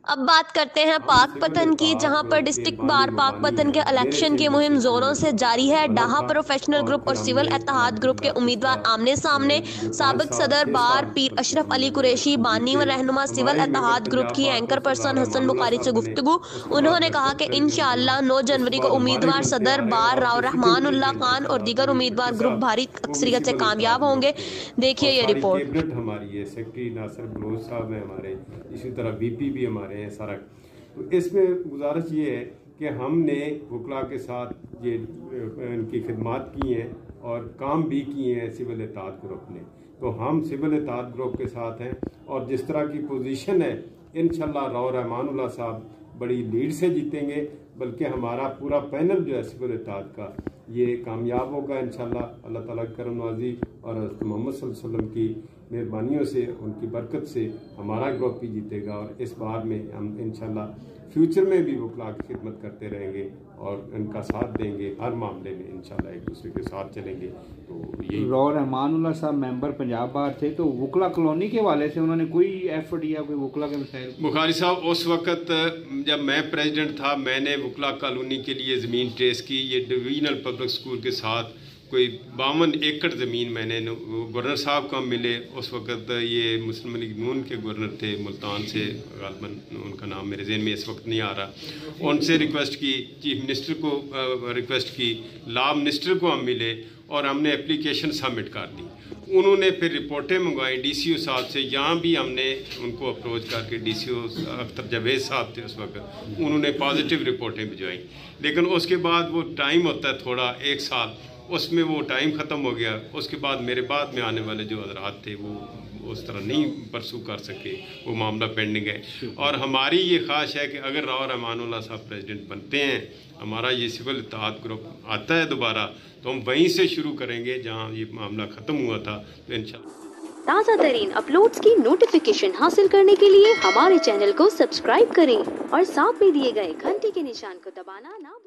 اب بات کرتے ہیں پاک پتن کی، جہاں پر ڈسٹرکٹ بار پاک پتن کے الیکشن کی مہم زوروں سے جاری ہے۔ ڈاہا پروفیشنل گروپ اور سول اتحاد گروپ کے امیدوار آمنے سامنے۔ سابق صدر بار پیر اشرف علی قریشی، بانی و رہنما سول اتحاد گروپ کی اینکر پرسن حسن بخاری سے گفتگو۔ انہوں نے کہا کہ انشاءاللہ 9 جنوری کو امیدوار صدر بار راؤ رحمان اللہ خان اور دیگر امیدوار گروپ بھاری اکثریت سے کامیاب ہوں گے۔ دیکھیے یہ رپورٹ۔ کیبنٹ ہماری ہے، سیکرٹری ناصر بلوچ صاحب ہیں ہمارے، اسی طرح بی پی بھی ہمارے ہیں سارا۔ تو اس میں گزارش یہ ہے کہ ہم نے وکلاء کے ساتھ یہ ان کی خدمات کی ہیں اور کام بھی کیے ہیں سول اتحاد گروپ نے، تو ہم سول اتحاد گروپ کے ساتھ ہیں، اور جس طرح کی پوزیشن ہے انشاءاللہ راؤ رحمان اللہ صاحب بڑی لیڈ سے جیتیں گے، بلکہ ہمارا پورا پینل جو ہے سول اتحاد کا یہ کامیاب ہوگا انشاءاللہ اللہ تعالیٰ کی کرم نوازی اور حضرت محمد صلی اللہ علیہ وسلم کی مہربانیوں سے، ان کی برکت سے ہمارا گروپ بھی جیتے گا، اور اس بار میں ہم انشاءاللہ فیوچر میں بھی وکلاء کی خدمت کرتے رہیں گے اور ان کا ساتھ دیں گے، ہر معاملے میں انشاءاللہ ایک دوسرے کے ساتھ چلیں گے۔ تو یہی راؤ رحمان اللہ صاحب ممبر پنجاب بار تھے، تو وکلا کالونی کے حوالے سے انہوں نے کوئی ایفرٹ یا کوئی وکلا کے مسائل؟ بخاری صاحب اس وقت جب میں پریزیڈنٹ تھا، میں نے وکلاء کالونی کے لیے زمین ٹریس کی، یہ ڈویژنل پبلک اسکول کے ساتھ کوئی 52 ایکڑ زمین میں نے گورنر صاحب کو ہم ملے، اس وقت یہ مسلم لیگ نون کے گورنر تھے ملتان سے، غالباً ان کا نام میرے ذہن میں اس وقت نہیں آ رہا، ان سے ریکویسٹ کی، چیف منسٹر کو ریکویسٹ کی، لا منسٹر کو ہم ملے اور ہم نے اپلیکیشن سبمٹ کر دی۔ انہوں نے پھر رپورٹیں منگوائیں ڈی سی او صاحب سے، یہاں بھی ہم نے ان کو اپروچ کر کے، ڈی سی او اختر جاوید صاحب تھے اس وقت، انہوں نے پازیٹیو رپورٹیں بھجوائیں، لیکن اس کے بعد وہ ٹائم ہوتا ہے تھوڑا 1 سال، اس میں وہ ٹائم ختم ہو گیا۔ اس کے بعد میرے بعد میں آنے والے جو حضرات تھے وہ اس طرح نہیں پرسو کر سکے، وہ معاملہ پینڈنگ ہے، اور ہماری یہ خواہش ہے کہ اگر راؤ رحمان اللہ صاحب پریزیڈنٹ بنتے ہیں، ہمارا یہ سول اتحاد گروپ آتا ہے دوبارہ، تو ہم وہیں سے شروع کریں گے جہاں یہ معاملہ ختم ہوا تھا، تو انشاءاللہ۔ تازہ ترین اپلوڈز کی نوٹیفیکیشن حاصل کرنے کے لیے ہمارے چینل کو سبسکرائب کریں اور ساتھ میں دیے گئے گھنٹی کے نشان کو دبانا نہ بھولیں۔